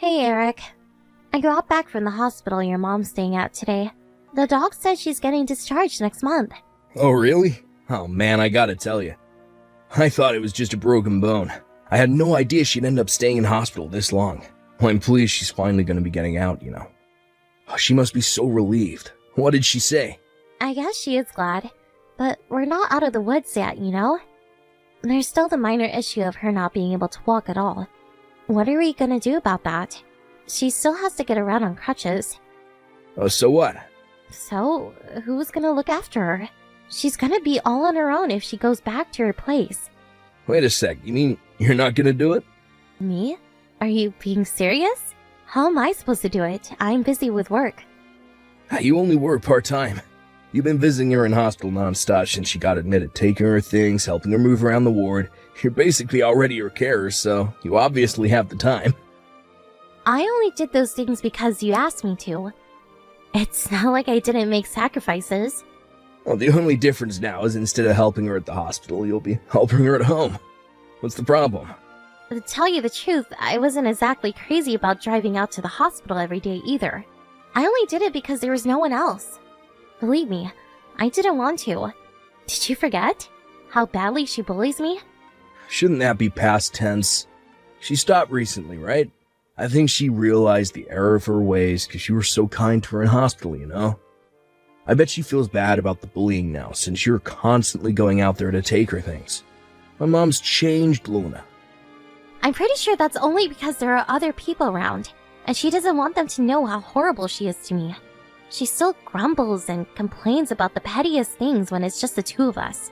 Hey, Eric. I got back from the hospital your mom's staying at today. The doc said she's getting discharged next month. Oh, really? Oh man, I gotta tell you. I thought it was just a broken bone. I had no idea she'd end up staying in hospital this long. Well, I'm pleased she's finally gonna be getting out, you know. Oh, she must be so relieved. What did she say? I guess she is glad, but we're not out of the woods yet, you know? There's still the minor issue of her not being able to walk at all. What are we gonna do about that? She still has to get around on crutches. Oh, so what? So, who's gonna look after her? She's gonna be all on her own if she goes back to her place. Wait a sec, you mean you're not gonna do it? Me? Are you being serious? How am I supposed to do it? I'm busy with work. You only work part-time. You've been visiting her in hospital non-stop since she got admitted, taking her things, helping her move around the ward. You're basically already her carer, so you obviously have the time. I only did those things because you asked me to. It's not like I didn't make sacrifices. Well, the only difference now is instead of helping her at the hospital, you'll be helping her at home. What's the problem? To tell you the truth, I wasn't exactly crazy about driving out to the hospital every day either. I only did it because there was no one else. Believe me, I didn't want to. Did you forget how badly she bullies me? Shouldn't that be past tense? She stopped recently, right? I think she realized the error of her ways because you were so kind to her in hospital, you know? I bet she feels bad about the bullying now since you're constantly going out there to take her things. My mom's changed, Luna. I'm pretty sure that's only because there are other people around, and she doesn't want them to know how horrible she is to me. She still grumbles and complains about the pettiest things when it's just the two of us.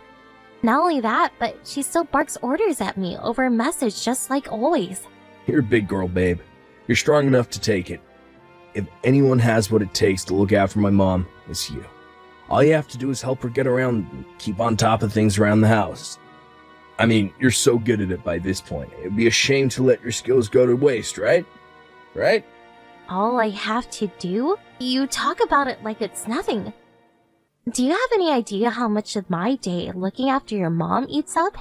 Not only that, but she still barks orders at me over a message just like always. You're a big girl, babe. You're strong enough to take it. If anyone has what it takes to look after my mom, it's you. All you have to do is help her get around and keep on top of things around the house. I mean, you're so good at it by this point. It'd be a shame to let your skills go to waste, right? Right? All I have to do? You talk about it like it's nothing. Do you have any idea how much of my day looking after your mom eats up?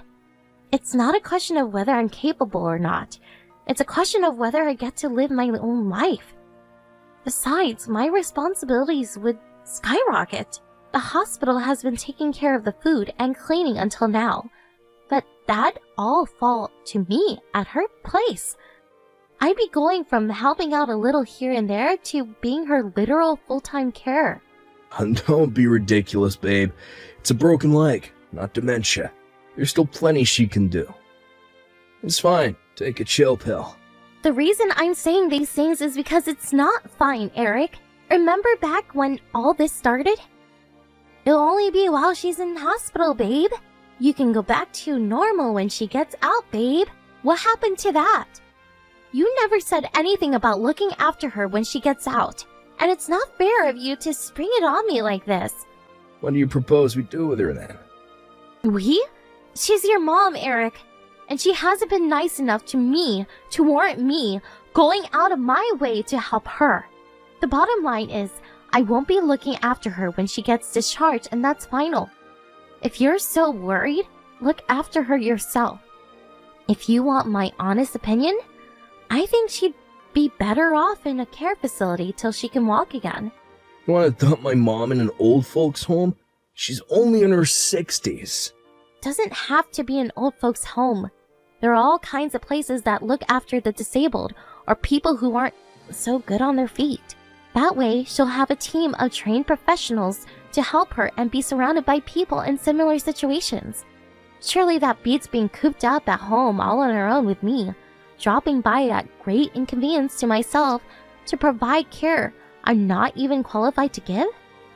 It's not a question of whether I'm capable or not. It's a question of whether I get to live my own life. Besides, my responsibilities would skyrocket. The hospital has been taking care of the food and cleaning until now, but that all fall to me at her place. I'd be going from helping out a little here and there to being her literal full-time carer. Don't be ridiculous, babe. It's a broken leg, not dementia. There's still plenty she can do. It's fine. Take a chill pill. The reason I'm saying these things is because it's not fine, Eric. Remember back when all this started? It'll only be while she's in hospital, babe. You can go back to normal when she gets out, babe. What happened to that? You never said anything about looking after her when she gets out. And it's not fair of you to spring it on me like this. What do you propose we do with her then? We? She's your mom, Eric. And she hasn't been nice enough to me to warrant me going out of my way to help her. The bottom line is, I won't be looking after her when she gets discharged, and that's final. If you're so worried, look after her yourself. If you want my honest opinion, I think she'd be better off in a care facility till she can walk again. You want to dump my mom in an old folks home? She's only in her 60s. Doesn't have to be an old folks home. There are all kinds of places that look after the disabled or people who aren't so good on their feet. That way, she'll have a team of trained professionals to help her and be surrounded by people in similar situations. Surely that beats being cooped up at home all on her own with me, dropping by at great inconvenience to myself to provide care I'm not even qualified to give?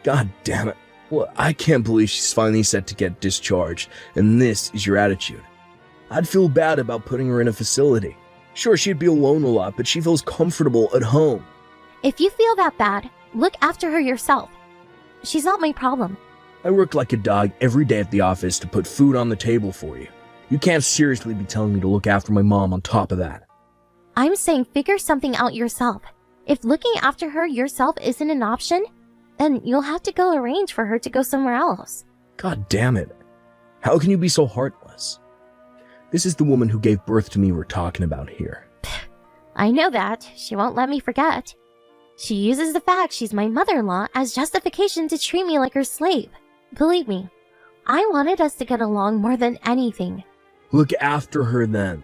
God damn it. Well, I can't believe she's finally set to get discharged, and this is your attitude. I'd feel bad about putting her in a facility. Sure, she'd be alone a lot, but she feels comfortable at home. If you feel that bad, look after her yourself. She's not my problem. I work like a dog every day at the office to put food on the table for you. You can't seriously be telling me to look after my mom on top of that. I'm saying figure something out yourself. If looking after her yourself isn't an option, then you'll have to go arrange for her to go somewhere else. God damn it. How can you be so heartless? This is the woman who gave birth to me we're talking about here. I know that. She won't let me forget. She uses the fact she's my mother-in-law as justification to treat me like her slave. Believe me, I wanted us to get along more than anything. Look after her then.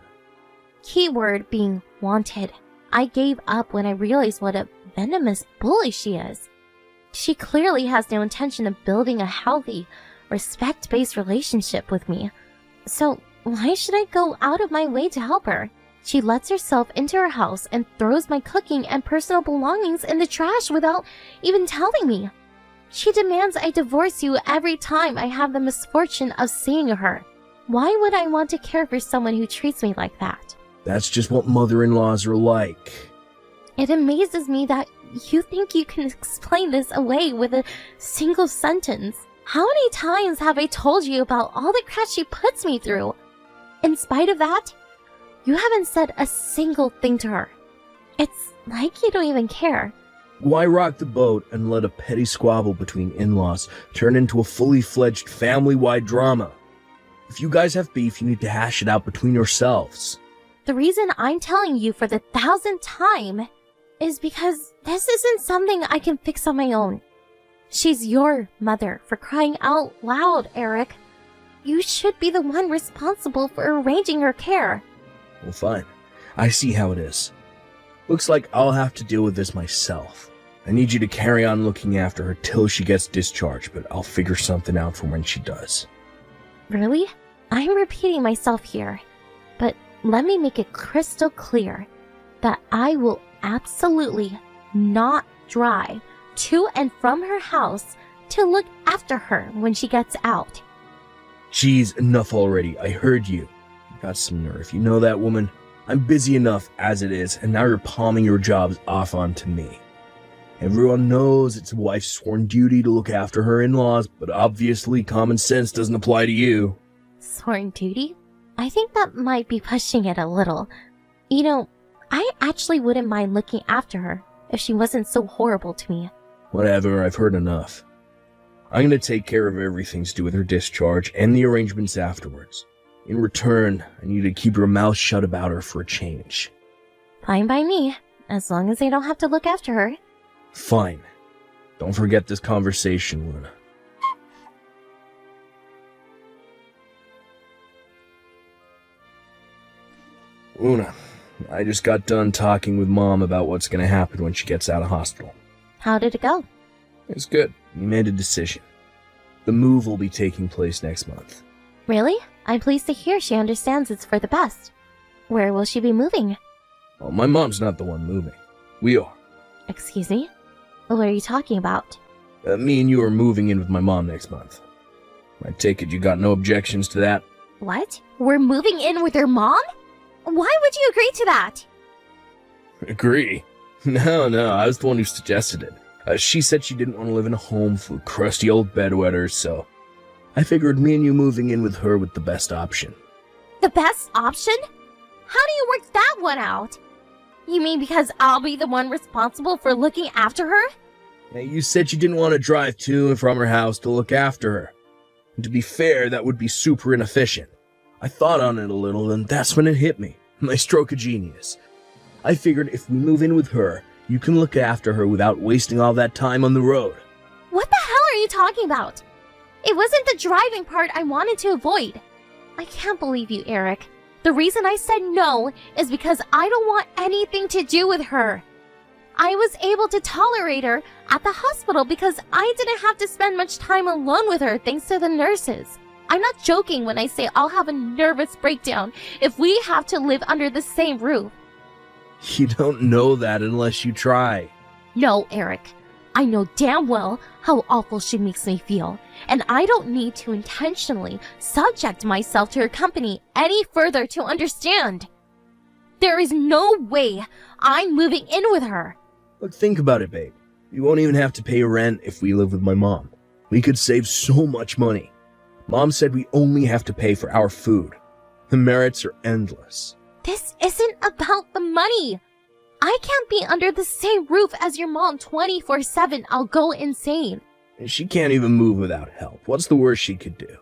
Keyword being wanted. I gave up when I realized what a venomous bully she is. She clearly has no intention of building a healthy, respect-based relationship with me. So why should I go out of my way to help her? She lets herself into her house and throws my cooking and personal belongings in the trash without even telling me. She demands I divorce you every time I have the misfortune of seeing her. Why would I want to care for someone who treats me like that? That's just what mother-in-laws are like. It amazes me that you think you can explain this away with a single sentence. How many times have I told you about all the crap she puts me through? In spite of that, you haven't said a single thing to her. It's like you don't even care. Why rock the boat and let a petty squabble between in-laws turn into a fully fledged family-wide drama? If you guys have beef, you need to hash it out between yourselves. The reason I'm telling you for the 1,000th time is because this isn't something I can fix on my own. She's your mother, for crying out loud, Eric. You should be the one responsible for arranging her care. Well, fine. I see how it is. Looks like I'll have to deal with this myself. I need you to carry on looking after her till she gets discharged, but I'll figure something out for when she does. Really? I'm repeating myself here, but let me make it crystal clear that I will absolutely not drive to and from her house to look after her when she gets out. Geez, enough already. I heard you. You got some nerve. You know that, woman? I'm busy enough as it is, and now you're palming your jobs off onto me. Everyone knows it's a wife's sworn duty to look after her in-laws, but obviously common sense doesn't apply to you. Sworn duty? I think that might be pushing it a little. You know, I actually wouldn't mind looking after her if she wasn't so horrible to me. Whatever, I've heard enough. I'm gonna take care of everything to do with her discharge and the arrangements afterwards. In return, I need you to keep your mouth shut about her for a change. Fine by me, as long as I don't have to look after her. Fine. Don't forget this conversation, Luna. Luna, I just got done talking with Mom about what's gonna happen when she gets out of hospital. How did it go? It's good. We made a decision. The move will be taking place next month. Really? I'm pleased to hear she understands it's for the best. Where will she be moving? Well, my mom's not the one moving. We are. Excuse me? What are you talking about? Me and you are moving in with my mom next month. I take it you got no objections to that? What? We're moving in with your mom? Why would you agree to that? Agree? No, I was the one who suggested it. She said she didn't want to live in a home full of crusty old bedwetters, so I figured me and you moving in with her was the best option. The best option? How do you work that one out? You mean because I'll be the one responsible for looking after her? Now, you said you didn't want to drive to and from her house to look after her. And to be fair, that would be super inefficient. I thought on it a little, and that's when it hit me. My stroke of genius. I figured if we move in with her, you can look after her without wasting all that time on the road. What the hell are you talking about? It wasn't the driving part I wanted to avoid. I can't believe you, Eric. The reason I said no is because I don't want anything to do with her. I was able to tolerate her at the hospital because I didn't have to spend much time alone with her thanks to the nurses. I'm not joking when I say I'll have a nervous breakdown if we have to live under the same roof. You don't know that unless you try. No, Eric. I know damn well how awful she makes me feel, and I don't need to intentionally subject myself to her company any further to understand. There is no way I'm moving in with her. Look, think about it, babe. You won't even have to pay rent if we live with my mom. We could save so much money. Mom said we only have to pay for our food. The merits are endless. This isn't about the money. I can't be under the same roof as your mom 24/7. I'll go insane. And she can't even move without help. What's the worst she could do?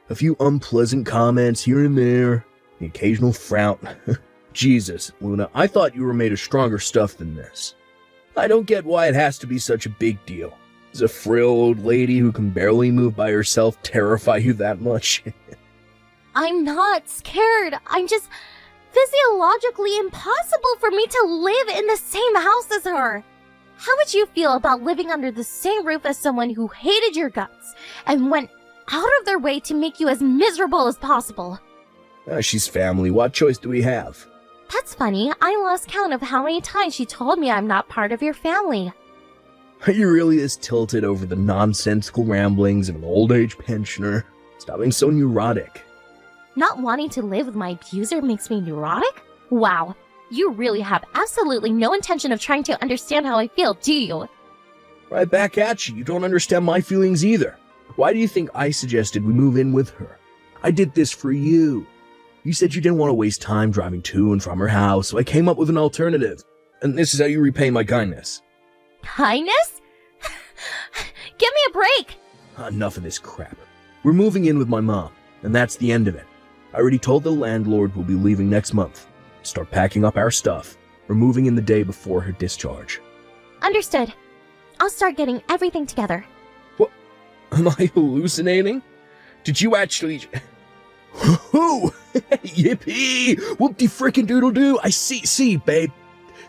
A few unpleasant comments here and there, the occasional frown. Jesus, Luna, I thought you were made of stronger stuff than this. I don't get why it has to be such a big deal. Does a frail old lady who can barely move by herself terrify you that much? I'm not scared. I'm just physiologically impossible for me to live in the same house as her. How would you feel about living under the same roof as someone who hated your guts and went out of their way to make you as miserable as possible? She's family. What choice do we have? That's funny. I lost count of how many times she told me I'm not part of your family. Are you really this tilted over the nonsensical ramblings of an old-age pensioner? Stop being so neurotic. Not wanting to live with my abuser makes me neurotic? Wow, you really have absolutely no intention of trying to understand how I feel, do you? Right back at you. You don't understand my feelings either. Why do you think I suggested we move in with her? I did this for you. You said you didn't want to waste time driving to and from her house, so I came up with an alternative. And this is how you repay my kindness. Kindness? Give me a break! Enough of this crap. We're moving in with my mom, and that's the end of it. I already told the landlord we'll be leaving next month. Start packing up our stuff. We're moving in the day before her discharge. Understood. I'll start getting everything together. What? Am I hallucinating? Did you actually... Whoo! Yippee! Whoop-de-frickin' doodle-doo! I see, babe.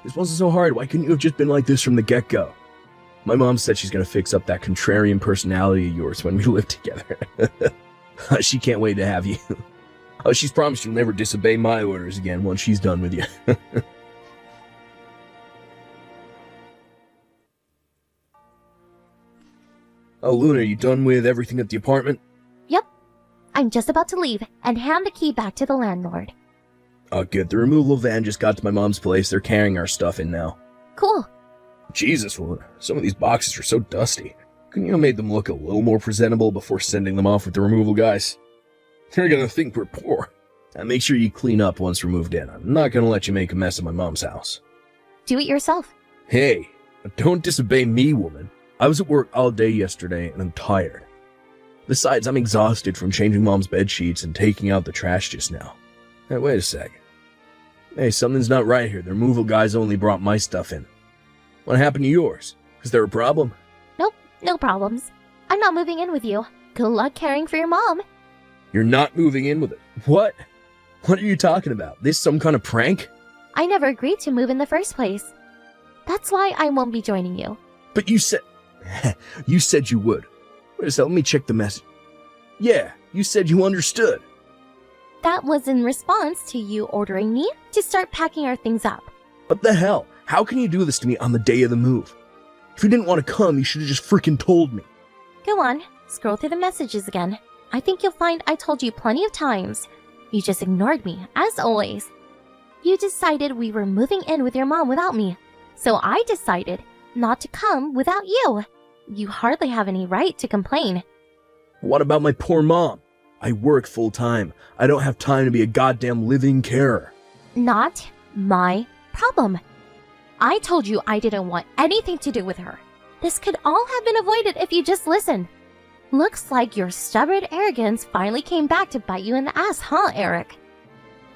This wasn't so hard. Why couldn't you have just been like this from the get-go? My mom said she's gonna fix up that contrarian personality of yours when we live together. She can't wait to have you. She's promised she'll never disobey my orders again once she's done with you. Oh, Luna, are you done with everything at the apartment? Yep. I'm just about to leave and hand the key back to the landlord. Oh, good. The removal van just got to my mom's place. They're carrying our stuff in now. Cool. Jesus, Luna. Some of these boxes are so dusty. Couldn't you have made them look a little more presentable before sending them off with the removal guys? They're gonna think we're poor. And make sure you clean up once we're moved in. I'm not gonna let you make a mess of my mom's house. Do it yourself. Hey, don't disobey me, woman. I was at work all day yesterday and I'm tired. Besides, I'm exhausted from changing mom's bed sheets and taking out the trash just now. Hey, wait a sec. Hey, something's not right here. The removal guys only brought my stuff in. What happened to yours? Is there a problem? Nope, no problems. I'm not moving in with you. Good luck caring for your mom. You're not moving in with it? What? What are you talking about? This some kind of prank? I never agreed to move in the first place. That's why I won't be joining you. But you said... you said you would. Wait a second, let me check the message. Yeah, you said you understood. That was in response to you ordering me to start packing our things up. What the hell? How can you do this to me on the day of the move? If you didn't want to come, you should have just freaking told me. Go on, scroll through the messages again. I think you'll find I told you plenty of times. You just ignored me, as always. You decided we were moving in with your mom without me. So I decided not to come without you. You hardly have any right to complain. What about my poor mom? I work full-time. I don't have time to be a goddamn living carer. Not my problem. I told you I didn't want anything to do with her. This could all have been avoided if you just listened. Looks like your stubborn arrogance finally came back to bite you in the ass, huh, Eric?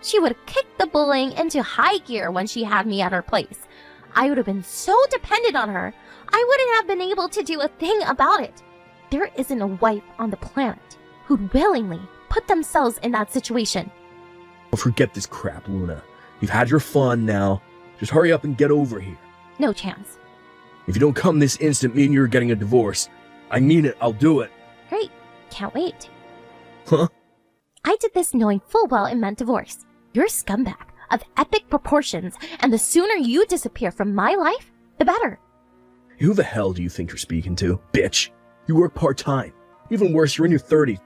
She would have kicked the bullying into high gear when she had me at her place. I would have been so dependent on her, I wouldn't have been able to do a thing about it. There isn't a wife on the planet who'd willingly put themselves in that situation. Forget this crap, Luna. You've had your fun now. Just hurry up and get over here. No chance. If you don't come this instant, me and you are getting a divorce. I mean it, I'll do it. Great. Can't wait. Huh? I did this knowing full well it meant divorce. You're a scumbag of epic proportions, and the sooner you disappear from my life, the better. Who the hell do you think you're speaking to, bitch? You work part-time. Even worse, you're in your 30s.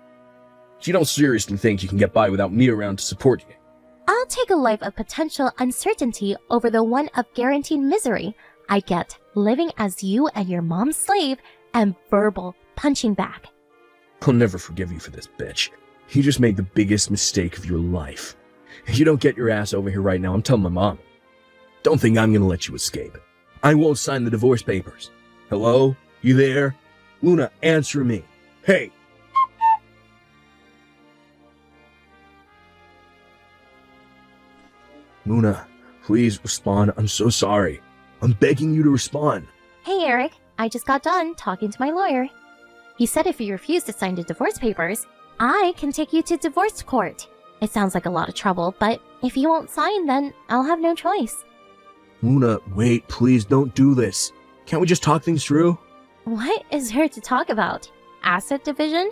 You don't seriously think you can get by without me around to support you. I'll take a life of potential uncertainty over the one of guaranteed misery I get living as you and your mom's slave and verbal punching bag. I'll never forgive you for this, bitch. You just made the biggest mistake of your life. If you don't get your ass over here right now, I'm telling my mom. Don't think I'm gonna let you escape. I won't sign the divorce papers. Hello? You there? Luna, answer me. Hey! Luna, please respond. I'm so sorry. I'm begging you to respond. Hey, Eric. I just got done talking to my lawyer. He said if you refuse to sign the divorce papers, I can take you to divorce court. It sounds like a lot of trouble, but if you won't sign, then I'll have no choice. Luna, wait, please don't do this. Can't we just talk things through? What is there to talk about? Asset division?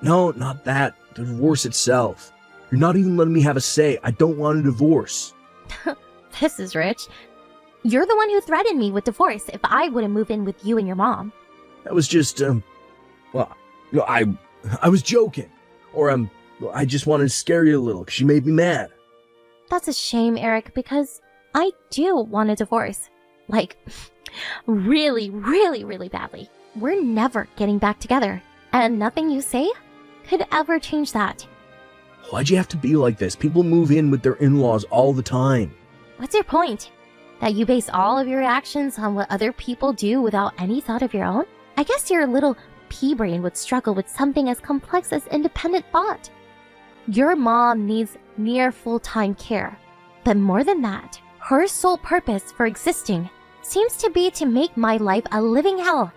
No, not that. The divorce itself. You're not even letting me have a say. I don't want a divorce. This is rich. You're the one who threatened me with divorce if I wouldn't move in with you and your mom. That was just, well, no, I was joking. Or, I just wanted to scare you a little because you made me mad. That's a shame, Eric, because I do want a divorce. Like, really, really, really badly. We're never getting back together, and nothing you say could ever change that. Why'd you have to be like this? People move in with their in-laws all the time. What's your point? That you base all of your actions on what other people do without any thought of your own? I guess your little pea-brain would struggle with something as complex as independent thought. Your mom needs near full-time care. But more than that, her sole purpose for existing seems to be to make my life a living hell.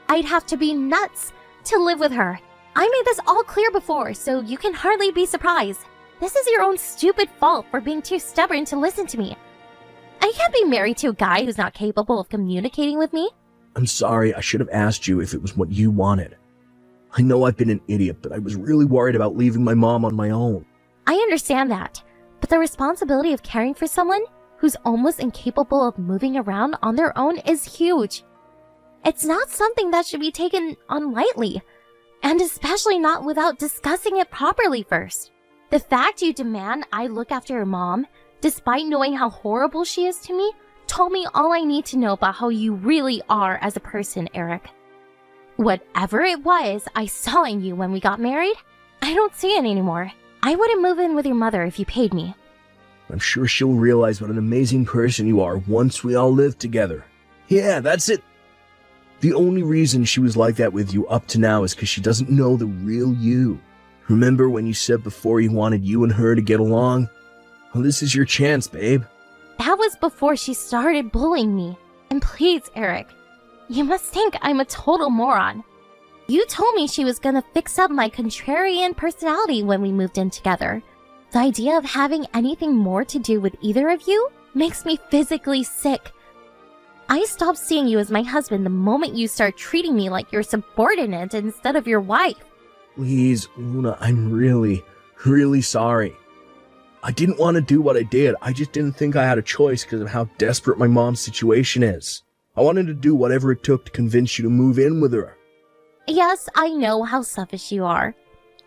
I'd have to be nuts to live with her. I made this all clear before, so you can hardly be surprised. This is your own stupid fault for being too stubborn to listen to me. I can't be married to a guy who's not capable of communicating with me. I'm sorry, I should have asked you if it was what you wanted. I know I've been an idiot, but I was really worried about leaving my mom on my own. I understand that, but the responsibility of caring for someone who's almost incapable of moving around on their own is huge. It's not something that should be taken on lightly, and especially not without discussing it properly first. The fact you demand I look after your mom, despite knowing how horrible she is to me, told me all I need to know about how you really are as a person, Eric. Whatever it was I saw in you when we got married, I don't see it anymore. I wouldn't move in with your mother if you paid me. I'm sure she'll realize what an amazing person you are once we all live together. Yeah, that's it. The only reason she was like that with you up to now is because she doesn't know the real you. Remember when you said before you wanted you and her to get along? Well, this is your chance, babe. That was before she started bullying me. And please, Eric, you must think I'm a total moron. You told me she was gonna fix up my contrarian personality when we moved in together. The idea of having anything more to do with either of you makes me physically sick. I stopped seeing you as my husband the moment you start treating me like your subordinate instead of your wife. Please, Luna, I'm really, really sorry. I didn't want to do what I did. I just didn't think I had a choice because of how desperate my mom's situation is. I wanted to do whatever it took to convince you to move in with her. Yes, I know how selfish you are.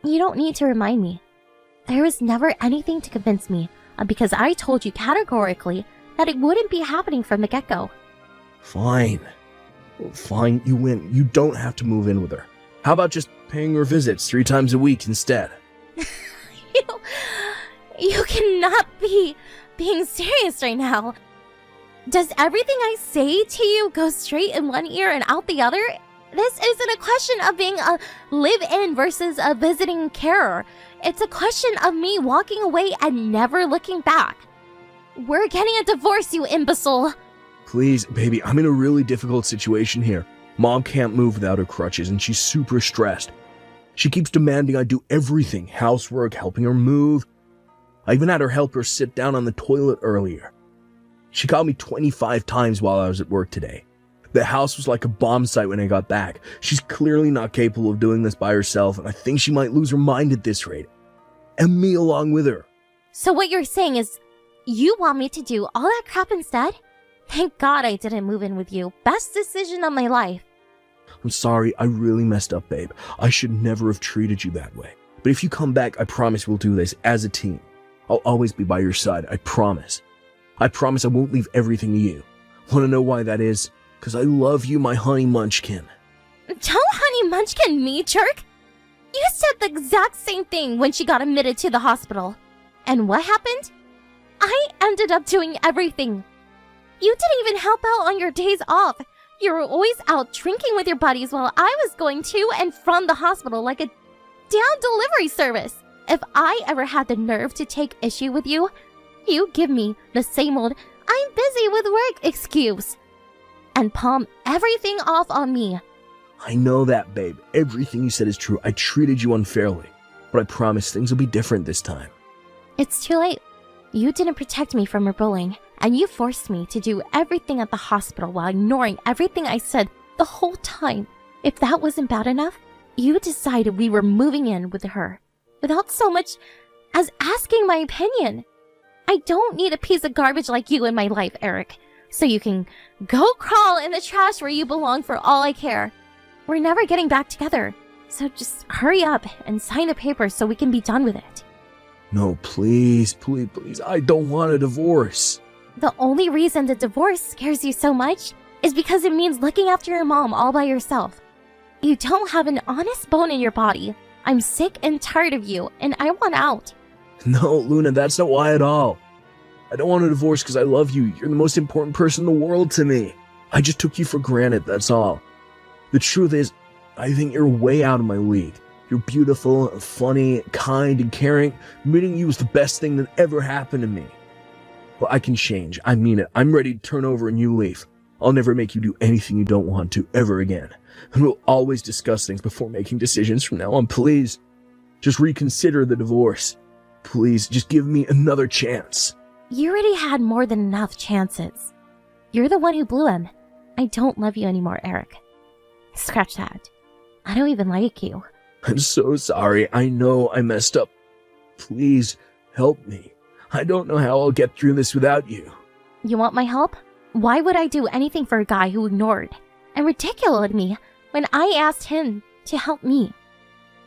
You don't need to remind me. There was never anything to convince me, because I told you categorically that it wouldn't be happening from the get-go. Fine. Fine, you win. You don't have to move in with her. How about just paying her visits 3 times a week instead? You cannot be being serious right now. Does everything I say to you go straight in one ear and out the other? This isn't a question of being a live-in versus a visiting carer. It's a question of me walking away and never looking back. We're getting a divorce, you imbecile. Please, baby, I'm in a really difficult situation here. Mom can't move without her crutches, and she's super stressed. She keeps demanding I do everything, housework, helping her move. I even had her help her sit down on the toilet earlier. She called me 25 times while I was at work today. The house was like a bomb site when I got back. She's clearly not capable of doing this by herself, and I think she might lose her mind at this rate. And me along with her. So what you're saying is, you want me to do all that crap instead? Thank God I didn't move in with you. Best decision of my life. I'm sorry, I really messed up, babe. I should never have treated you that way. But if you come back, I promise we'll do this as a team. I'll always be by your side, I promise. I promise I won't leave everything to you. Want to know why that is? Because I love you, my honey munchkin. Don't honey munchkin me, jerk! You said the exact same thing when she got admitted to the hospital. And what happened? I ended up doing everything. You didn't even help out on your days off. You were always out drinking with your buddies while I was going to and from the hospital like a damn delivery service. If I ever had the nerve to take issue with you, You give me the same old "I'm busy with work" excuse and palm everything off on me. I know that, babe. Everything you said is true. I treated you unfairly. But I promise things will be different this time. It's too late. You didn't protect me from her bullying, and you forced me to do everything at the hospital while ignoring everything I said the whole time. If that wasn't bad enough, you decided we were moving in with her without so much as asking my opinion. I don't need a piece of garbage like you in my life, Eric, so you can go crawl in the trash where you belong for all I care. We're never getting back together, so just hurry up and sign the papers so we can be done with it. No, please, please, please. I don't want a divorce. The only reason the divorce scares you so much is because it means looking after your mom all by yourself. You don't have an honest bone in your body. I'm sick and tired of you, and I want out. No, Luna, that's not why at all. I don't want a divorce because I love you. You're the most important person in the world to me. I just took you for granted, that's all. The truth is, I think you're way out of my league. You're beautiful, funny, kind, and caring. Meeting you was the best thing that ever happened to me. Well, I can change. I mean it. I'm ready to turn over a new leaf. I'll never make you do anything you don't want to ever again. And we'll always discuss things before making decisions from now on. Please, just reconsider the divorce. Please, just give me another chance. You already had more than enough chances. You're the one who blew him. I don't love you anymore, Eric. Scratch that. I don't even like you. I'm so sorry. I know I messed up. Please, help me. I don't know how I'll get through this without you. You want my help? Why would I do anything for a guy who ignored and ridiculed me when I asked him to help me?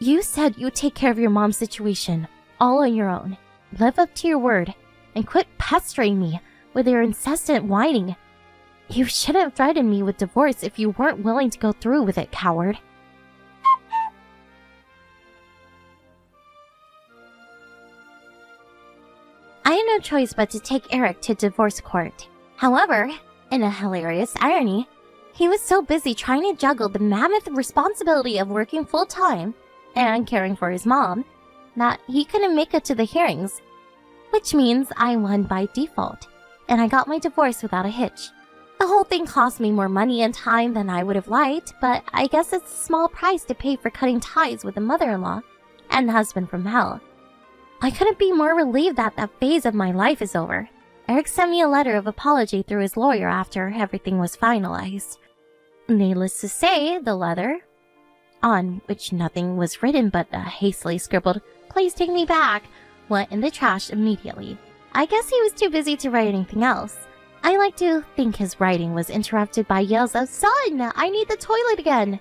You said you'd take care of your mom's situation, all on your own. Live up to your word, and quit pestering me with your incessant whining. You shouldn't threaten me with divorce if you weren't willing to go through with it, coward. I had no choice but to take Eric to divorce court. However, in a hilarious irony, he was so busy trying to juggle the mammoth responsibility of working full-time and caring for his mom that he couldn't make it to the hearings, which means I won by default, and I got my divorce without a hitch. The whole thing cost me more money and time than I would have liked, but I guess it's a small price to pay for cutting ties with a mother-in-law and husband from hell. I couldn't be more relieved that that phase of my life is over. Eric sent me a letter of apology through his lawyer after everything was finalized. Needless to say, the letter, on which nothing was written but a hastily scribbled "Please take me back," went in the trash immediately. I guess he was too busy to write anything else. I like to think his writing was interrupted by yells of "Son, I need the toilet again!"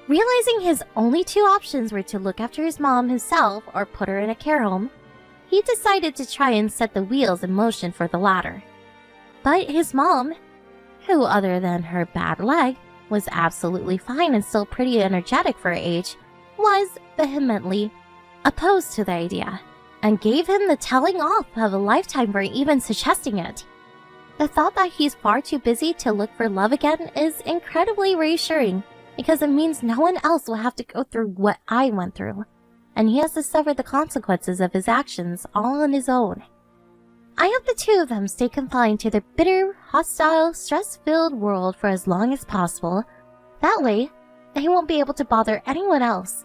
Realizing his only two options were to look after his mom himself or put her in a care home, he decided to try and set the wheels in motion for the latter. But his mom, who other than her bad leg, was absolutely fine and still pretty energetic for her age, was vehemently opposed to the idea, and gave him the telling off of a lifetime for even suggesting it. The thought that he's far too busy to look for love again is incredibly reassuring, because it means no one else will have to go through what I went through, and he has to suffer the consequences of his actions all on his own. I hope the two of them stay confined to their bitter, hostile, stress-filled world for as long as possible. That way, they won't be able to bother anyone else.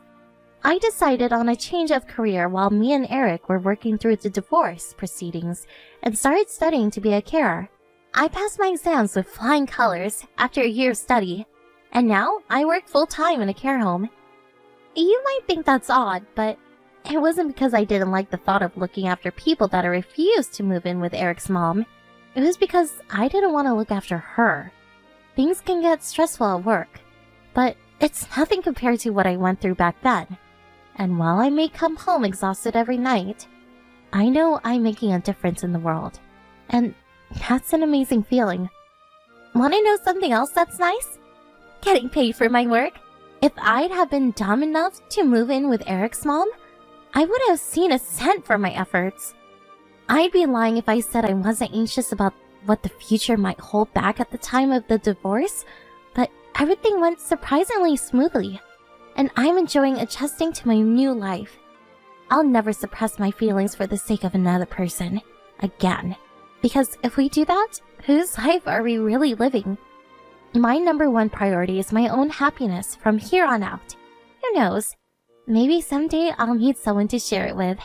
I decided on a change of career while me and Eric were working through the divorce proceedings and started studying to be a carer. I passed my exams with flying colors after a year of study, and now I work full-time in a care home. You might think that's odd, but it wasn't because I didn't like the thought of looking after people that I refused to move in with Eric's mom. It was because I didn't want to look after her. Things can get stressful at work, but it's nothing compared to what I went through back then. And while I may come home exhausted every night, I know I'm making a difference in the world. And that's an amazing feeling. Want to know something else that's nice? Getting paid for my work. If I'd have been dumb enough to move in with Eric's mom, I wouldn't have seen a cent for my efforts. I'd be lying if I said I wasn't anxious about what the future might hold back at the time of the divorce, but everything went surprisingly smoothly, and I'm enjoying adjusting to my new life. I'll never suppress my feelings for the sake of another person, again. Because if we do that, whose life are we really living? My number one priority is my own happiness from here on out. Who knows? Maybe someday I'll meet someone to share it with.